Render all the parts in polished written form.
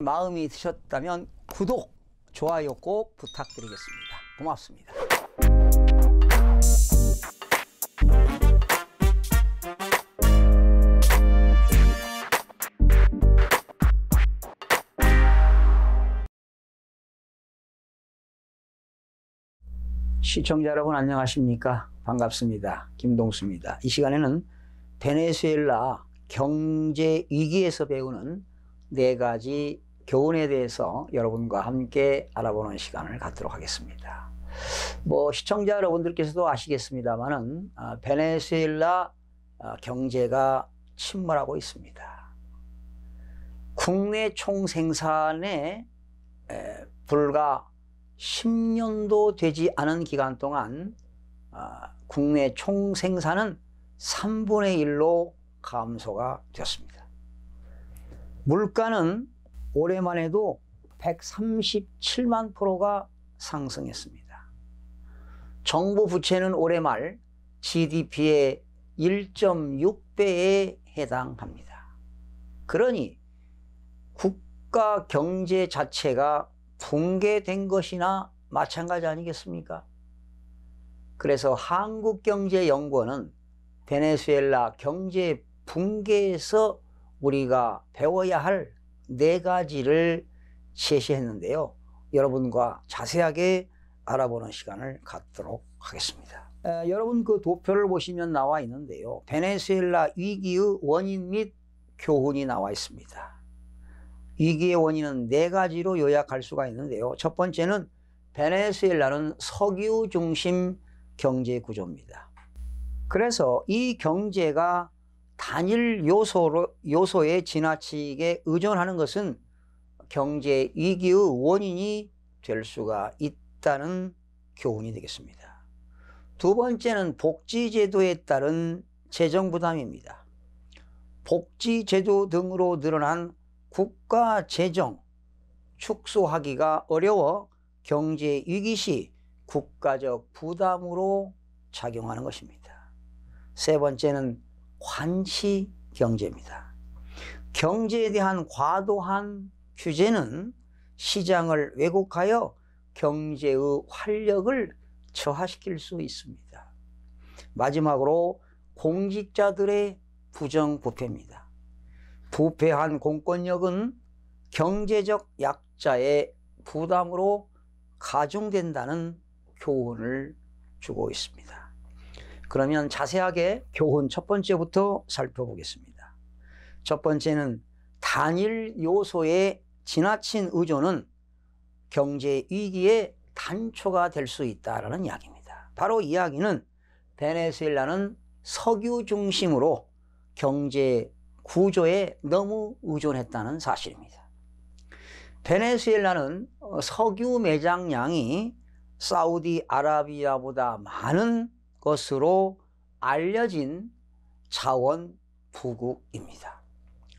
마음이 드셨다면 구독, 좋아요 꼭 부탁드리겠습니다. 고맙습니다. 시청자 여러분 안녕하십니까? 반갑습니다. 김동수입니다. 이 시간에는 베네수엘라 경제 위기에서 배우는 4가지 교훈에 대해서 여러분과 함께 알아보는 시간을 갖도록 하겠습니다. 시청자 여러분들께서도 아시겠습니다만은 베네수엘라 경제가 침몰하고 있습니다. 국내 총생산에 불과 10년도 되지 않은 기간 동안 국내 총생산은 3분의 1로 감소가 되었습니다. 물가는 올해만 해도 137만 %가 상승했습니다. 정부 부채는 올해 말 GDP의 1.6배에 해당합니다. 그러니 국가 경제 자체가 붕괴된 것이나 마찬가지 아니겠습니까? 그래서 한국경제연구원은 베네수엘라 경제 붕괴에서 우리가 배워야 할 4가지를 제시했는데요. 여러분과 자세하게 알아보는 시간을 갖도록 하겠습니다. 여러분 그 도표를 보시면 나와 있는데요. 베네수엘라 위기의 원인 및 교훈이 나와 있습니다. 위기의 원인은 4가지로 요약할 수가 있는데요. 첫 번째는 베네수엘라는 석유 중심 경제 구조입니다. 그래서 이 경제가 단일 요소에 지나치게 의존하는 것은 경제 위기의 원인이 될 수가 있다는 교훈이 되겠습니다. 두 번째는 복지제도에 따른 재정부담입니다. 복지제도 등으로 늘어난 국가 재정 축소하기가 어려워 경제 위기 시 국가적 부담으로 작용하는 것입니다. 세 번째는 관시 경제입니다. 경제에 대한 과도한 규제는 시장을 왜곡하여 경제의 활력을 저하시킬 수 있습니다. 마지막으로 공직자들의 부정부패입니다. 부패한 공권력은 경제적 약자의 부담으로 가중된다는 교훈을 주고 있습니다. 그러면 자세하게 교훈 첫 번째부터 살펴보겠습니다. 첫 번째는 단일 요소의 지나친 의존은 경제 위기의 단초가 될 수 있다는 이야기입니다. 바로 이 이야기는 베네수엘라는 석유 중심으로 경제 구조에 너무 의존했다는 사실입니다. 베네수엘라는 석유 매장량이 사우디아라비아보다 많은 것으로 알려진 자원부국입니다.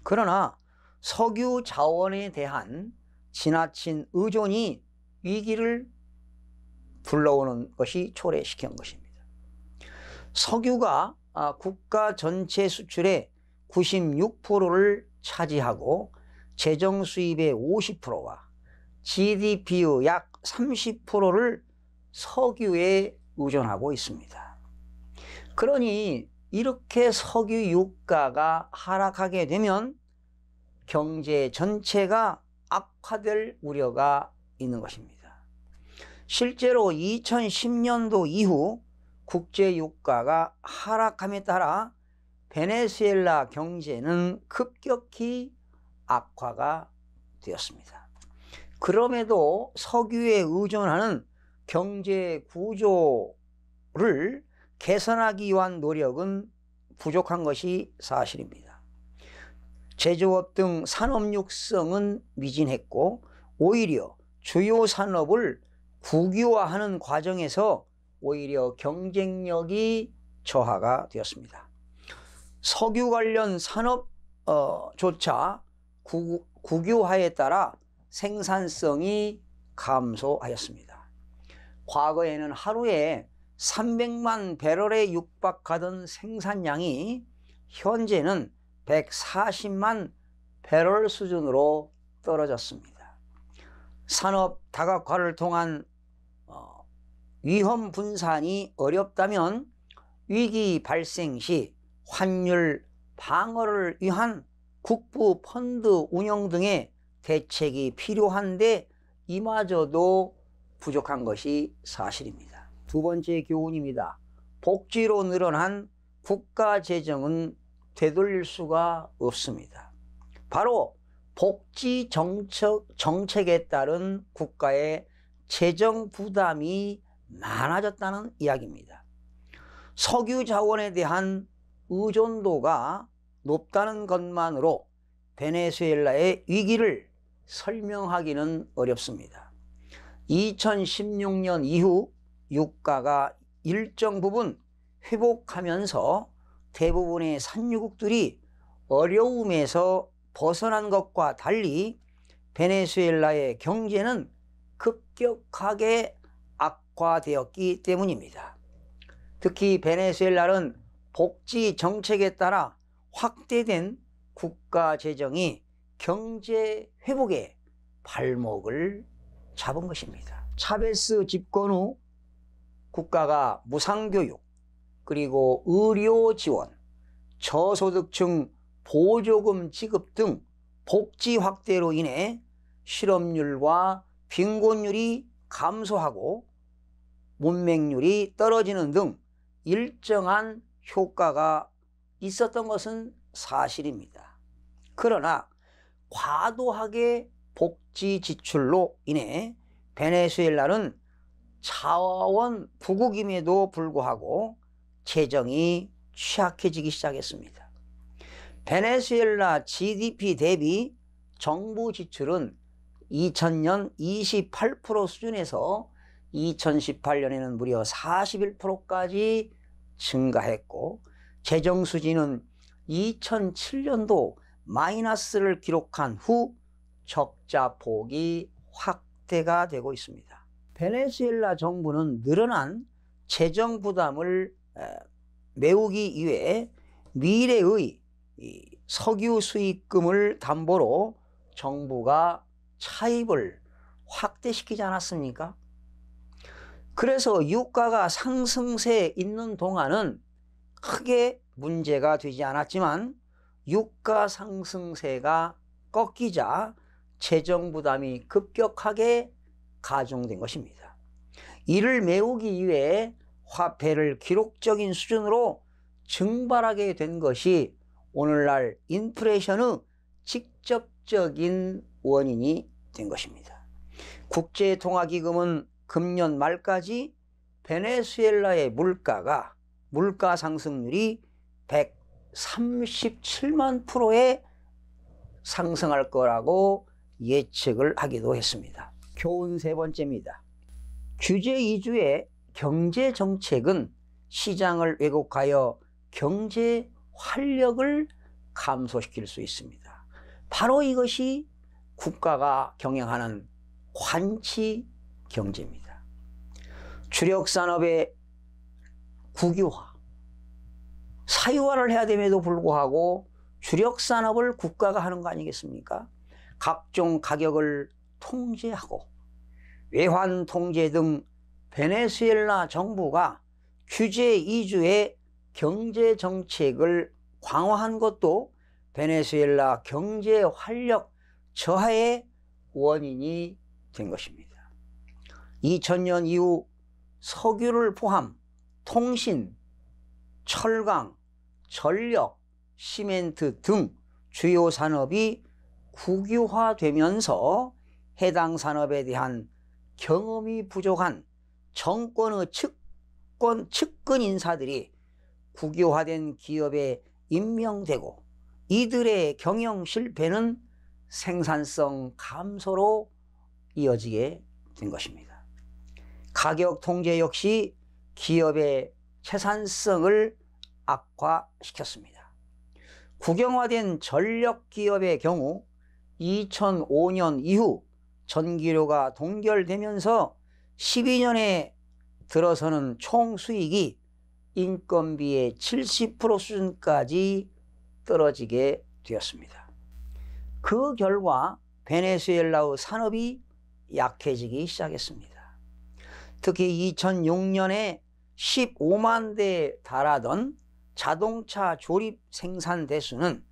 그러나 석유 자원에 대한 지나친 의존이 위기를 불러오는 것이 초래시킨 것입니다. 석유가 국가 전체 수출의 96%를 차지하고 재정 수입의 50%와 GDP의 약 30%를 석유에 의존하고 있습니다. 그러니 이렇게 석유 유가가 하락하게 되면 경제 전체가 악화될 우려가 있는 것입니다. 실제로 2010년도 이후 국제 유가가 하락함에 따라 베네수엘라 경제는 급격히 악화가 되었습니다. 그럼에도 석유에 의존하는 경제 구조를 개선하기 위한 노력은 부족한 것이 사실입니다. 제조업 등 산업 육성은 미진했고 오히려 주요 산업을 국유화하는 과정에서 오히려 경쟁력이 저하가 되었습니다. 석유 관련 산업조차 국유화에 따라 생산성이 감소하였습니다. 과거에는 하루에 300만 배럴에 육박하던 생산량이 현재는 140만 배럴 수준으로 떨어졌습니다. 산업 다각화를 통한 위험 분산이 어렵다면 위기 발생 시 환율 방어를 위한 국부 펀드 운영 등의 대책이 필요한데 이마저도 부족한 것이 사실입니다. 두 번째 교훈입니다. 복지로 늘어난 국가 재정은 되돌릴 수가 없습니다. 바로 복지 정책에 따른 국가의 재정 부담이 많아졌다는 이야기입니다. 석유 자원에 대한 의존도가 높다는 것만으로 베네수엘라의 위기를 설명하기는 어렵습니다. 2016년 이후 유가가 일정 부분 회복하면서 대부분의 산유국들이 어려움에서 벗어난 것과 달리 베네수엘라의 경제는 급격하게 악화되었기 때문입니다. 특히 베네수엘라는 복지 정책에 따라 확대된 국가 재정이 경제 회복의 발목을 잡은 것입니다. 차베스 집권 후 국가가 무상교육, 그리고 의료 지원, 저소득층 보조금 지급 등 복지 확대로 인해 실업률과 빈곤율이 감소하고 문맹률이 떨어지는 등 일정한 효과가 있었던 것은 사실입니다. 그러나 과도하게 복지 지출로 인해 베네수엘라는 자원 부국임에도 불구하고 재정이 취약해지기 시작했습니다. 베네수엘라 GDP 대비 정부 지출은 2000년 28% 수준에서 2018년에는 무려 41%까지 증가했고, 재정 수지는 2007년도 마이너스를 기록한 후 적자 폭이 확대가 되고 있습니다. 베네수엘라 정부는 늘어난 재정 부담을 메우기 위해 미래의 석유 수익금을 담보로 정부가 차입을 확대시키지 않았습니까? 그래서 유가가 상승세에 있는 동안은 크게 문제가 되지 않았지만 유가 상승세가 꺾이자 재정 부담이 급격하게 가중된 것입니다. 이를 메우기 위해 화폐를 기록적인 수준으로 증발하게 된 것이 오늘날 인플레이션의 직접적인 원인이 된 것입니다. 국제통화기금은 금년 말까지 베네수엘라의 물가 상승률이 137만 %에 상승할 거라고 예측을 하기도 했습니다. 교훈 세 번째입니다. 규제 위주의 경제 정책은 시장을 왜곡하여 경제 활력을 감소시킬 수 있습니다. 바로 이것이 국가가 경영하는 관치 경제입니다. 주력 산업의 국유화, 사유화를 해야 됨에도 불구하고 주력 산업을 국가가 하는 거 아니겠습니까? 각종 가격을 통제하고 외환 통제 등 베네수엘라 정부가 규제 위주의 경제 정책을 강화한 것도 베네수엘라 경제 활력 저하의 원인이 된 것입니다. 2000년 이후 석유를 포함 통신, 철강, 전력, 시멘트 등 주요 산업이 국유화되면서 해당 산업에 대한 경험이 부족한 정권의 측근 인사들이 국유화된 기업에 임명되고 이들의 경영 실패는 생산성 감소로 이어지게 된 것입니다. 가격 통제 역시 기업의 채산성을 악화시켰습니다. 국영화된 전력 기업의 경우 2005년 이후 전기료가 동결되면서 12년에 들어서는 총 수익이 인건비의 70% 수준까지 떨어지게 되었습니다. 그 결과 베네수엘라의 산업이 약해지기 시작했습니다. 특히 2006년에 15만 대에 달하던 자동차 조립 생산 대수는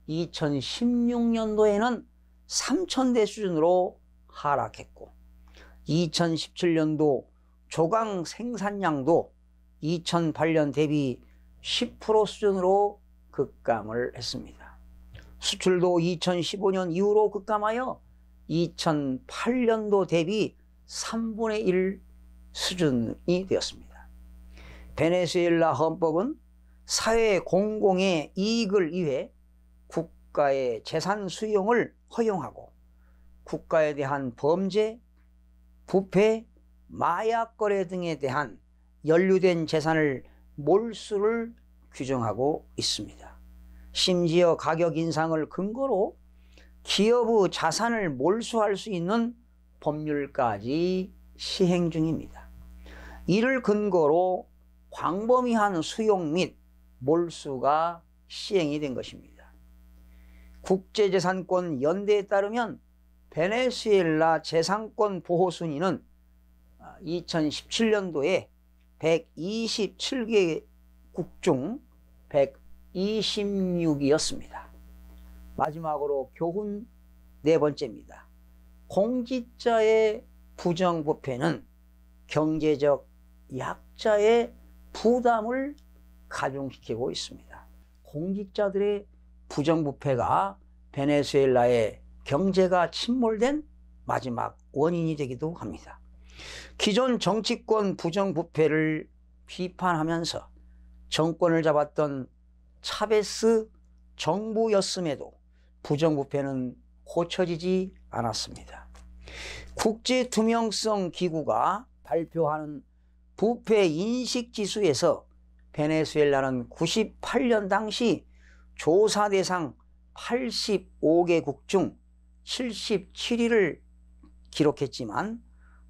2016년도에는 3,000대 수준으로 하락했고 2017년도 조강 생산량도 2008년 대비 10% 수준으로 급감을 했습니다. 수출도 2015년 이후로 급감하여 2008년도 대비 3분의 1 수준이 되었습니다. 베네수엘라 헌법은 사회 공공의 이익을 위해 국가의 재산 수용을 허용하고 국가에 대한 범죄, 부패, 마약 거래 등에 대한 연루된 재산을 몰수를 규정하고 있습니다. 심지어 가격 인상을 근거로 기업의 자산을 몰수할 수 있는 법률까지 시행 중입니다. 이를 근거로 광범위한 수용 및 몰수가 시행이 된 것입니다. 국제재산권 연대에 따르면 베네수엘라 재산권 보호 순위는 2017년도에 127개국 중 126위였습니다. 마지막으로 교훈 네 번째입니다. 공직자의 부정부패는 경제적 약자의 부담을 가중시키고 있습니다. 공직자들의 부정부패가 베네수엘라의 경제가 침몰된 마지막 원인이 되기도 합니다. 기존 정치권 부정부패를 비판하면서 정권을 잡았던 차베스 정부였음에도 부정부패는 고쳐지지 않았습니다. 국제투명성 기구가 발표하는 부패 인식지수에서 베네수엘라는 98년 당시 조사 대상 85개국 중 77위를 기록했지만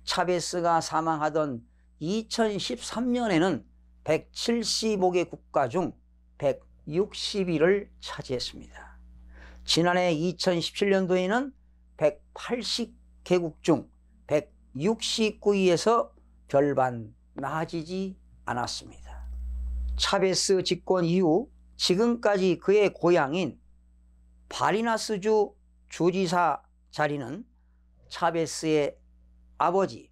차베스가 사망하던 2013년에는 175개 국가 중 160위를 차지했습니다. 지난해 2017년도에는 180개국 중 169위에서 별반 나아지지 않았습니다. 차베스 집권 이후 지금까지 그의 고향인 바리나스주 주지사 자리는 차베스의 아버지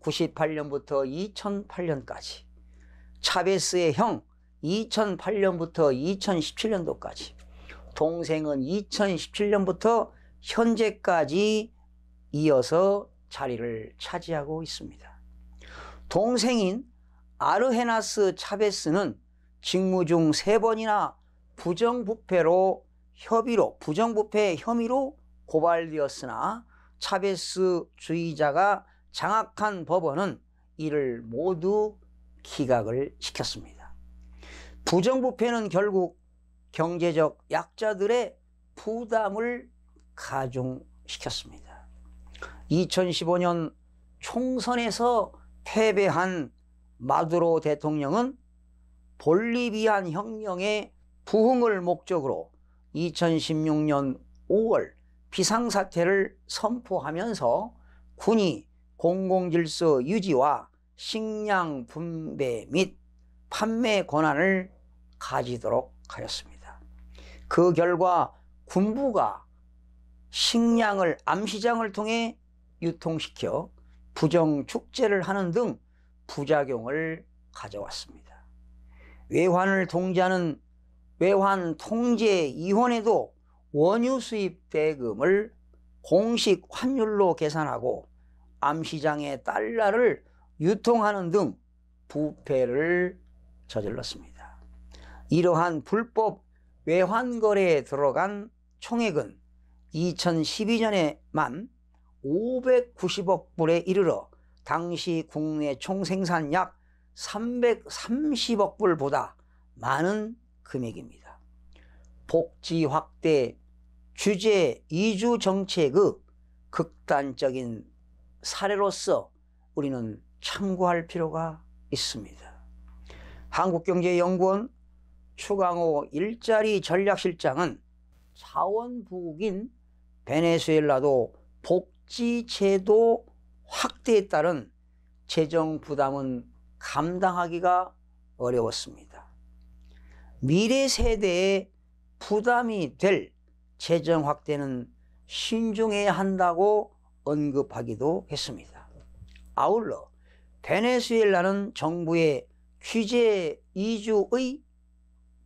98년부터 2008년까지, 차베스의 형 2008년부터 2017년도까지, 동생은 2017년부터 현재까지 이어서 자리를 차지하고 있습니다. 동생인 아르헤나스 차베스는 직무 중 3번이나 부정부패 혐의로 고발되었으나 차베스 주의자가 장악한 법원은 이를 모두 기각을 시켰습니다. 부정부패는 결국 경제적 약자들의 부담을 가중시켰습니다. 2015년 총선에서 패배한 마두로 대통령은 볼리비안 혁명의 부흥을 목적으로 2016년 5월 비상사태를 선포하면서 군이 공공질서 유지와 식량 분배 및 판매 권한을 가지도록 하였습니다. 그 결과 군부가 식량을 암시장을 통해 유통시켜 부정축제를 하는 등 부작용을 가져왔습니다. 외환을 통제하는 외환통제위원회도 원유 수입 대금을 공식 환율로 계산하고 암시장의 달러를 유통하는 등 부패를 저질렀습니다. 이러한 불법 외환거래에 들어간 총액은 2012년에만 590억 불에 이르러 당시 국내 총생산 약 330억 불보다 많은 금액입니다. 복지 확대, 규제 이주 정책의 극단적인 사례로서 우리는 참고할 필요가 있습니다. 한국경제연구원 추강호 일자리 전략실장은 자원부국인 베네수엘라도 복지제도 확대에 따른 재정 부담은 감당하기가 어려웠습니다. 미래 세대에 부담이 될 재정 확대는 신중해야 한다고 언급하기도 했습니다. 아울러 베네수엘라는 정부의 규제 위주의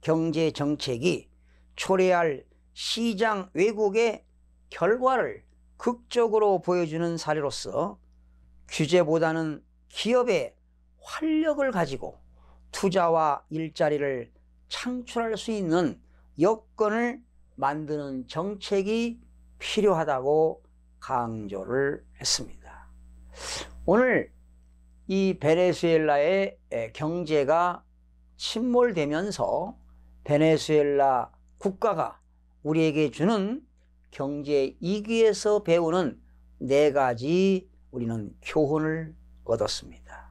경제 정책이 초래할 시장 왜곡의 결과를 극적으로 보여주는 사례로서 규제보다는 기업의 활력을 가지고 투자와 일자리를 창출할 수 있는 여건을 만드는 정책이 필요하다고 강조를 했습니다. 오늘 이 베네수엘라의 경제가 침몰되면서 베네수엘라 국가가 우리에게 주는 경제 위기에서 배우는 4가지 우리는 교훈을 얻었습니다.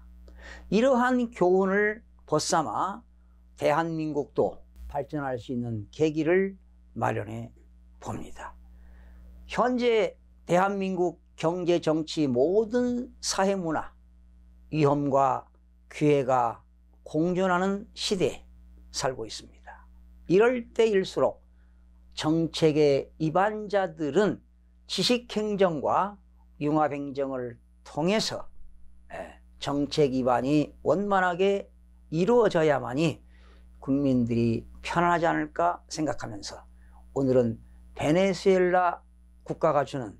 이러한 교훈을 벗삼아 대한민국도 발전할 수 있는 계기를 마련해 봅니다. 현재 대한민국 경제, 정치, 모든 사회 문화, 위험과 기회가 공존하는 시대에 살고 있습니다. 이럴 때일수록 정책의 입안자들은 지식행정과 융합행정을 통해서 정책 입안이 원만하게 이루어져야만이 국민들이 편안하지 않을까 생각하면서 오늘은 베네수엘라 국가가 주는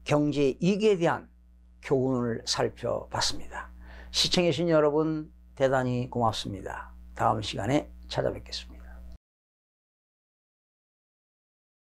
경제 위기에 대한 교훈을 살펴봤습니다. 시청해 주신 여러분 대단히 고맙습니다. 다음 시간에 찾아뵙겠습니다.